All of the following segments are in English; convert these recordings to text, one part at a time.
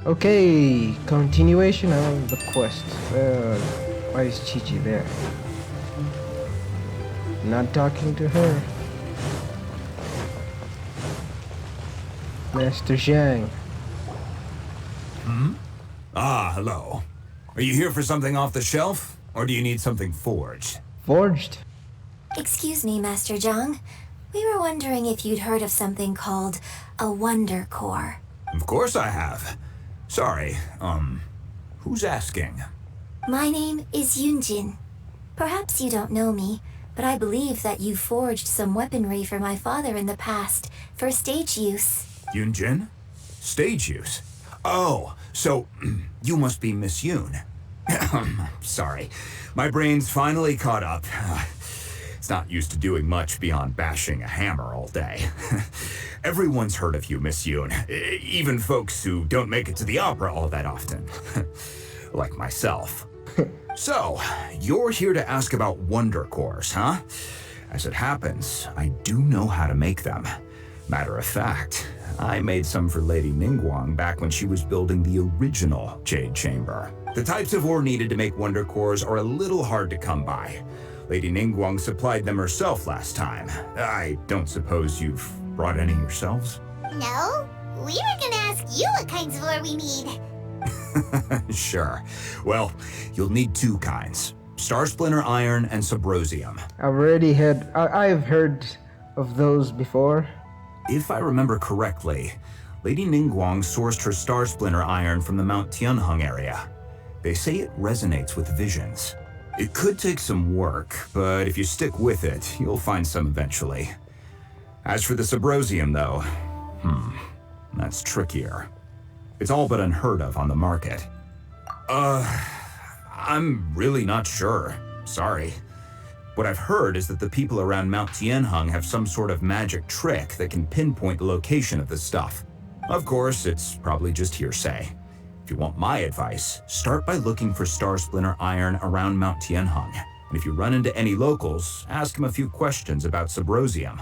Okay, continuation of the quest. Why is Chi-Chi there? Not talking to her. Master Zhang. Ah, hello. Are you here for something off the shelf? Or do you need something forged? Forged. Excuse me, Master Zhang. We were wondering if you'd heard of something called a Wonder Core. Of course I have. Sorry, who's asking? My name is Yunjin. Perhaps you don't know me, but I believe that you forged some weaponry for my father in the past for stage use. Yunjin? Stage use? Oh, so you must be Miss Yoon. Sorry, my brain's finally caught up. It's not used to doing much beyond bashing a hammer all day. Everyone's heard of you, Miss Yoon. Even folks who don't make it to the opera all that often. Like myself. So, you're here to ask about Wonder Cores, huh? As it happens, I do know how to make them. Matter of fact, I made some for Lady Ningguang back when she was building the original Jade Chamber. The types of ore needed to make Wonder Cores are a little hard to come by. Lady Ningguang supplied them herself last time. I don't suppose you've brought any yourselves? No, we were gonna ask you what kinds of ore we need. Sure. Well, you'll need two kinds. Star Splinter Iron and Subrosium. I've heard of those before. If I remember correctly, Lady Ningguang sourced her Star Splinter Iron from the Mount Tianheng area. They say it resonates with visions. It could take some work, but if you stick with it, you'll find some eventually. As for the Subrosium, though, that's trickier. It's all but unheard of on the market. I'm really not sure. Sorry. What I've heard is that the people around Mount Tianheng have some sort of magic trick that can pinpoint the location of the stuff. Of course, it's probably just hearsay. If you want my advice, start by looking for Star Splinter Iron around Mount Tianheng. And if you run into any locals, ask them a few questions about Subrosium.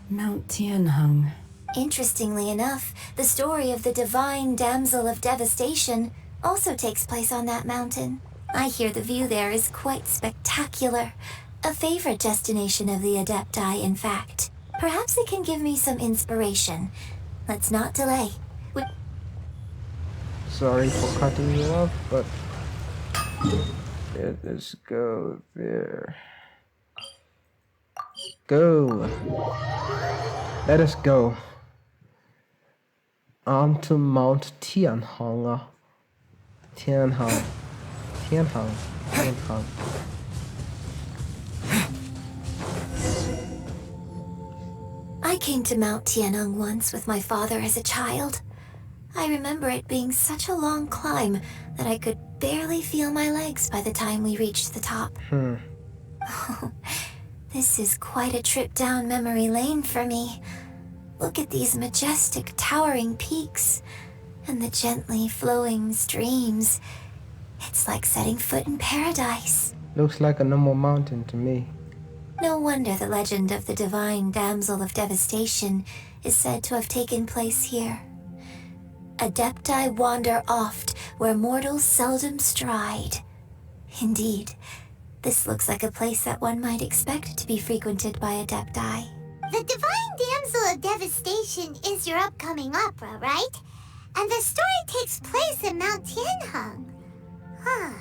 Mount Tianheng. Interestingly enough, the story of the divine damsel of devastation also takes place on that mountain. I hear the view there is quite spectacular. A favorite destination of the Adepti, in fact. Perhaps it can give me some inspiration. Let's not delay. Sorry for cutting you off, but let us go there. Go. Let us go. On to Mount Tianheng. Tianheng. I came to Mount Tianheng once with my father as a child. I remember it being such a long climb that I could barely feel my legs by the time we reached the top. Oh, this is quite a trip down memory lane for me. Look at these majestic, towering peaks and the gently flowing streams. It's like setting foot in paradise. Looks like a normal mountain to me. No wonder the legend of the divine damsel of devastation is said to have taken place here. Adepti wander oft where mortals seldom stride. Indeed, this looks like a place that one might expect to be frequented by Adepti. The Divine Damsel of Devastation is your upcoming opera, right? And the story takes place in Mount Tianheng. Huh.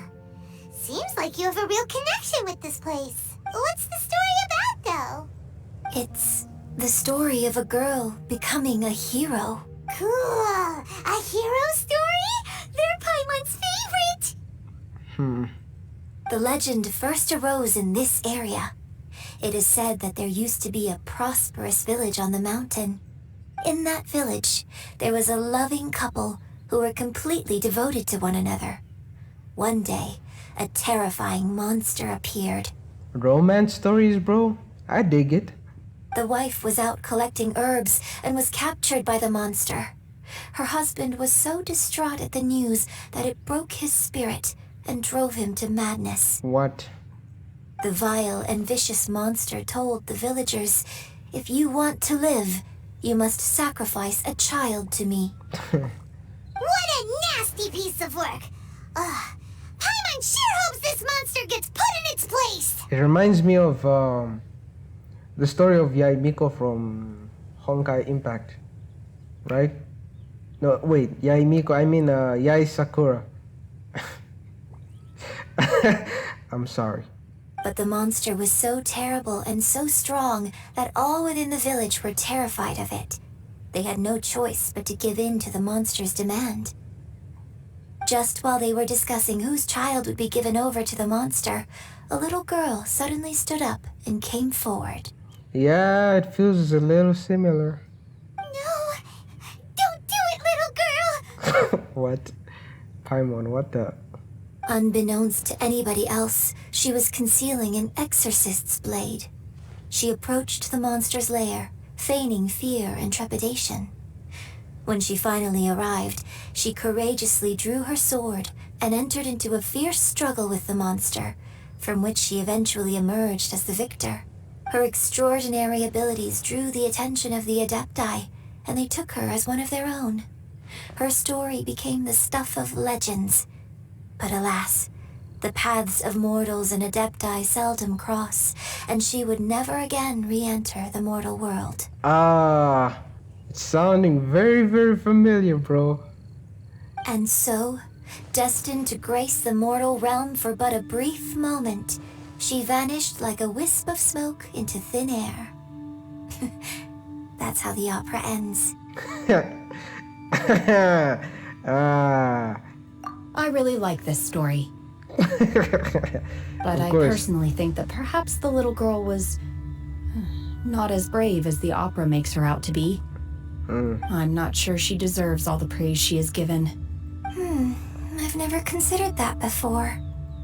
Seems like you have a real connection with this place. What's the story about, though? It's the story of a girl becoming a hero. Cool. A hero story? They're Paimon's favorite. The legend first arose in this area. It is said that there used to be a prosperous village on the mountain. In that village, there was a loving couple who were completely devoted to one another. One day, a terrifying monster appeared. Romance stories, bro? I dig it. The wife was out collecting herbs and was captured by the monster. Her husband was so distraught at the news that it broke his spirit and drove him to madness. What? The vile and vicious monster told the villagers, "If you want to live, you must sacrifice a child to me." What nasty piece of work. Ugh. Paimon sure hopes this monster gets put in its place. It reminds me of the story of Yai Miko from Honkai Impact, right? No, wait, Yai Miko, I mean Yai Sakura. I'm sorry. But the monster was so terrible and so strong that all within the village were terrified of it. They had no choice but to give in to the monster's demand. Just while they were discussing whose child would be given over to the monster, a little girl suddenly stood up and came forward. Yeah, it feels a little similar. No, don't do it, little girl. What? Paimon, what the? Unbeknownst to anybody else, she was concealing an exorcist's blade. She approached the monster's lair, feigning fear and trepidation. When she finally arrived, she courageously drew her sword and entered into a fierce struggle with the monster, from which she eventually emerged as the victor. Her extraordinary abilities drew the attention of the Adepti, and they took her as one of their own. Her story became the stuff of legends. But alas, the paths of mortals and Adepti seldom cross, and she would never again re-enter the mortal world. Ah, it's sounding very, very familiar, bro. And so, destined to grace the mortal realm for but a brief moment, she vanished like a wisp of smoke into thin air. That's how the opera ends. Ah. I really like this story. But I personally think that perhaps the little girl was not as brave as the opera makes her out to be. I'm not sure she deserves all the praise she is given. I've never considered that before.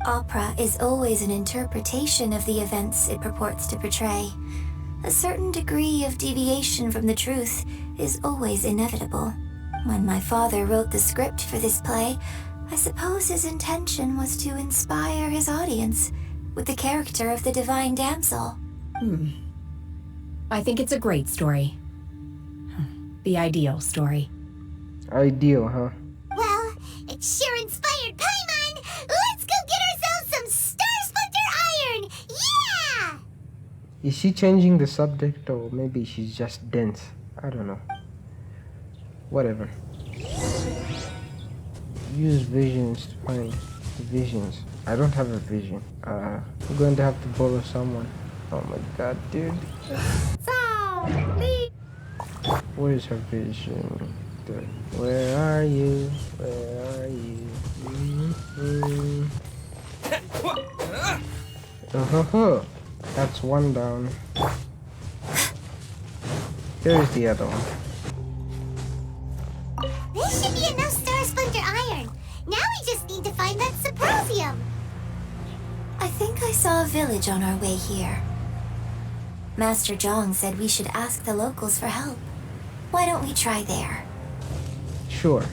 Opera is always an interpretation of the events it purports to portray. A certain degree of deviation from the truth is always inevitable. When my father wrote the script for this play, I suppose his intention was to inspire his audience with the character of the divine damsel. I think it's a great story. The ideal story. Ideal, huh? Well, it sure inspired Paimon. Let's go get ourselves some Star Splinter Iron. Yeah! Is she changing the subject, or maybe she's just dense? I don't know. Whatever. Use visions to find visions. I don't have a vision. I'm going to have to borrow someone. Oh my god, dude. Where's her vision? Where are you? Where are you? That's one down. There's the other one. This should be enough Star Splinter Iron. Now we just need to find that Symposium. I think I saw a village on our way here. Master Zhang said we should ask the locals for help. Why don't we try there? Sure.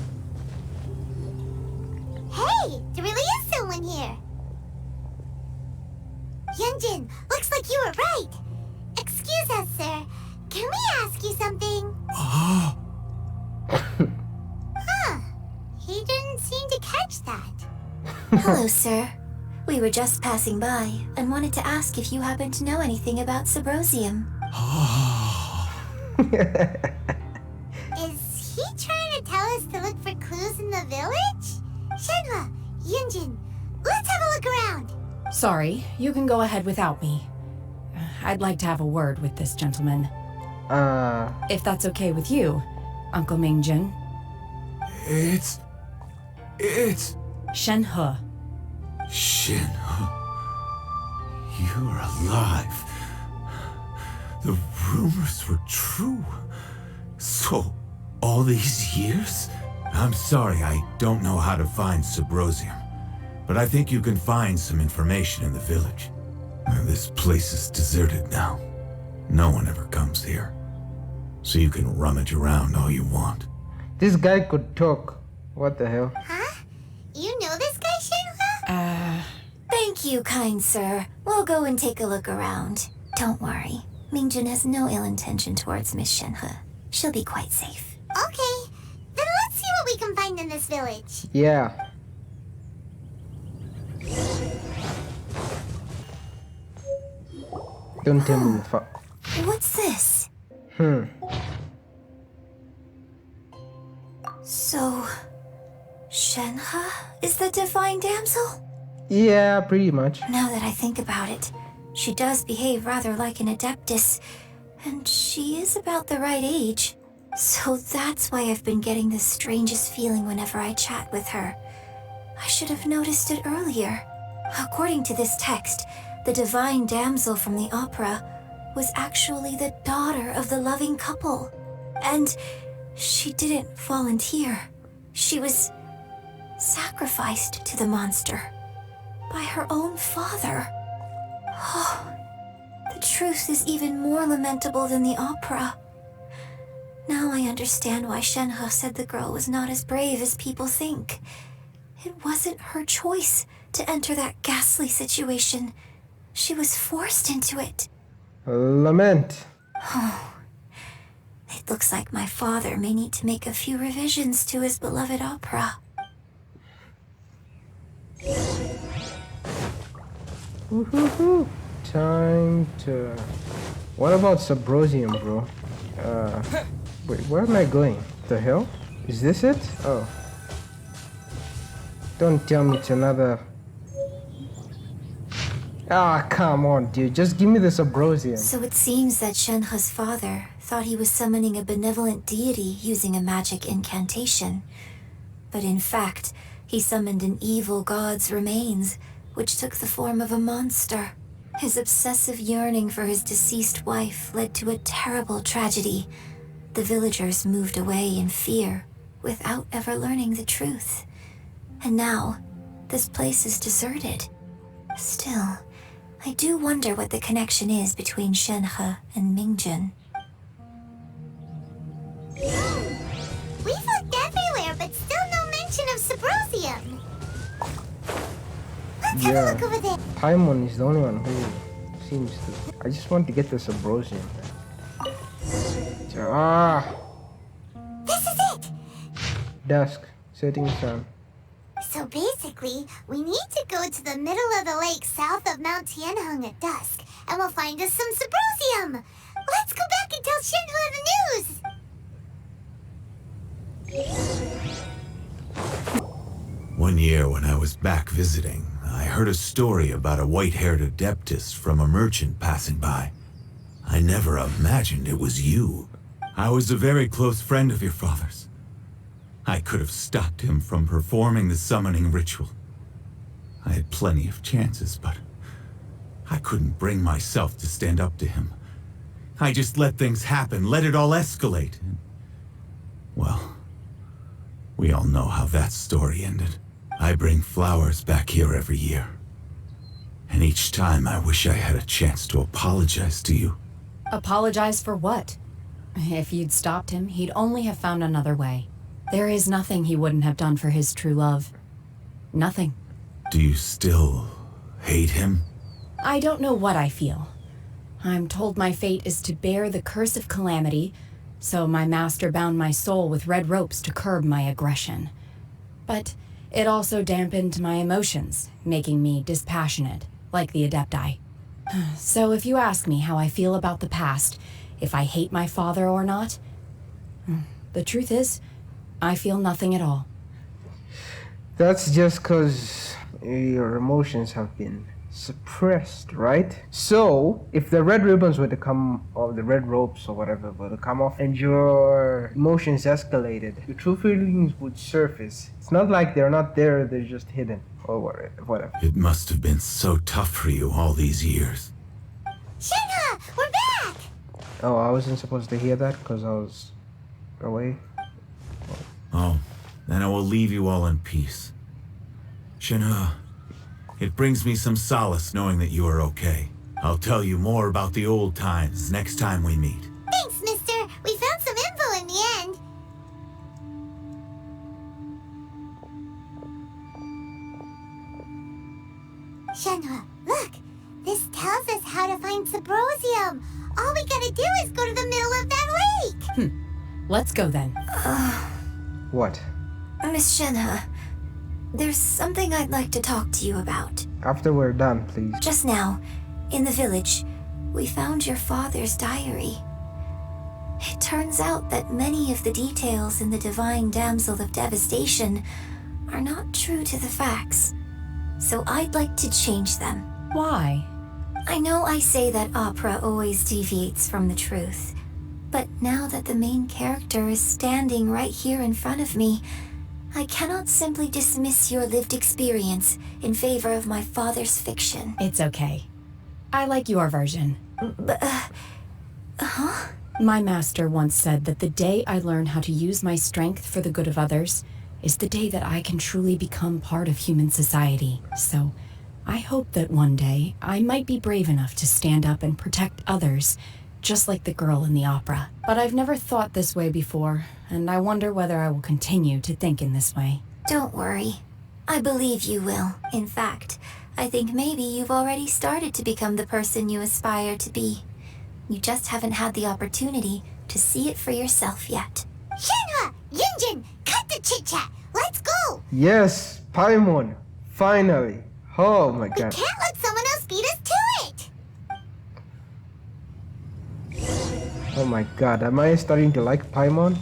Hey, there really is someone here. Yunjin, looks like you were right. Excuse us, sir. Can we ask you something? Huh. He didn't seem to catch that. Hello, sir. We were just passing by and wanted to ask if you happen to know anything about Symposium. Is he trying to tell us to look for clues in the village? Shenhe, Yunjin, let's have a look around. Sorry, you can go ahead without me. I'd like to have a word with this gentleman. If that's okay with you, Uncle Mingjin. It's... Shenhe. Shenhe. You're alive. The rumors were true. So, all these years? I'm sorry, I don't know how to find Symposium. But I think you can find some information in the village. This place is deserted now. No one ever comes here. So you can rummage around all you want. This guy could talk. What the hell? Huh? You know this guy, Shenhe? Thank you, kind sir. We'll go and take a look around. Don't worry. Mingjin has no ill intention towards Miss Shenhe. She'll be quite safe. Okay, then let's see what we can find in this this village. Yeah. Don't tell me the fuck. What's this? Hmm. So, Shenhe is the divine damsel? Yeah, pretty much. Now that I think about it, she does behave rather like an adeptus, and she is about the right age. So that's why I've been getting the strangest feeling whenever I chat with her. I should have noticed it earlier. According to this text, the divine damsel from the opera was actually the daughter of the loving couple. And she didn't volunteer. She was sacrificed to the monster by her own father. Oh, the truth is even more lamentable than the opera. Now I understand why Shenhe said the girl was not as brave as people think. It wasn't her choice to enter that ghastly situation. She was forced into it. Lament. Oh, it looks like my father may need to make a few revisions to his beloved opera. Woohoo! Time to... What about Subrosium, bro? Wait, where am I going? The hell? Is this it? Oh. Don't tell me it's another... Ah, come on, dude. Just give me the Subrosium. So it seems that Shenhe's father thought he was summoning a benevolent deity using a magic incantation. But in fact, he summoned an evil god's remains, which took the form of a monster. His obsessive yearning for his deceased wife led to a terrible tragedy. The villagers moved away in fear, without ever learning the truth. And now, this place is deserted. Still, I do wonder what the connection is between Shenhe and Mingjun. We've looked everywhere, but still no mention of Subrosium. Let's have a look over there. Paimon is the only one who seems to... I just want to get the Subrosium. Ah! This is it! Dusk. Setting sun. So basically, we need to go to the middle of the lake south of Mount Tianheng at dusk, and we'll find us some Subrosium! Let's go back and tell Shenhe the news! One year when I was back visiting, I heard a story about a white-haired adeptus from a merchant passing by. I never imagined it was you. I was a very close friend of your father's. I could have stopped him from performing the summoning ritual. I had plenty of chances, but I couldn't bring myself to stand up to him. I just let things happen, let it all escalate. Well, we all know how that story ended. I bring flowers back here every year. And each time I wish I had a chance to apologize to you. Apologize for what? If you'd stopped him, he'd only have found another way. There is nothing he wouldn't have done for his true love. Nothing. Do you still hate him? I don't know what I feel. I'm told my fate is to bear the curse of calamity, so my master bound my soul with red ropes to curb my aggression. But it also dampened my emotions, making me dispassionate, like the Adepti. So if you ask me how I feel about the past, if I hate my father or not, the truth is, I feel nothing at all. That's just because your emotions have been suppressed, right? So, if the red ribbons were to come, or the red ropes or whatever were to come off, and your emotions escalated, your true feelings would surface. It's not like they're not there, they're just hidden, or whatever. It must have been so tough for you all these years. Shenhe, we're back! Oh, I wasn't supposed to hear that because I was away. Oh, then I will leave you all in peace. Shenhe, it brings me some solace knowing that you are okay. I'll tell you more about the old times next time we meet. Thanks, mister. We found some info in the end. Shenhe, look. This tells us how to find Subrosium. All we gotta do is go to the middle of that lake. Let's go then. What? Miss Shenhe, there's something I'd like to talk to you about. After we're done, please. Just now, in the village, we found your father's diary. It turns out that many of the details in the Divine Damsel of Devastation are not true to the facts. So I'd like to change them. Why? I know I say that opera always deviates from the truth, but now that the main character is standing right here in front of me, I cannot simply dismiss your lived experience in favor of my father's fiction. It's okay. I like your version. My master once said that the day I learn how to use my strength for the good of others is the day that I can truly become part of human society. So, I hope that one day I might be brave enough to stand up and protect others, just like the girl in the opera. But I've never thought this way before, and I wonder whether I will continue to think in this way. Don't worry. I believe you will. In fact, I think maybe you've already started to become the person you aspire to be. You just haven't had the opportunity to see it for yourself yet. Shenhe! Yunjin! Cut the chit-chat! Let's go! Yes, paimon. Finally. Oh my We god. can't let someone else beat us to it! Oh my god. Am I starting to like paimon?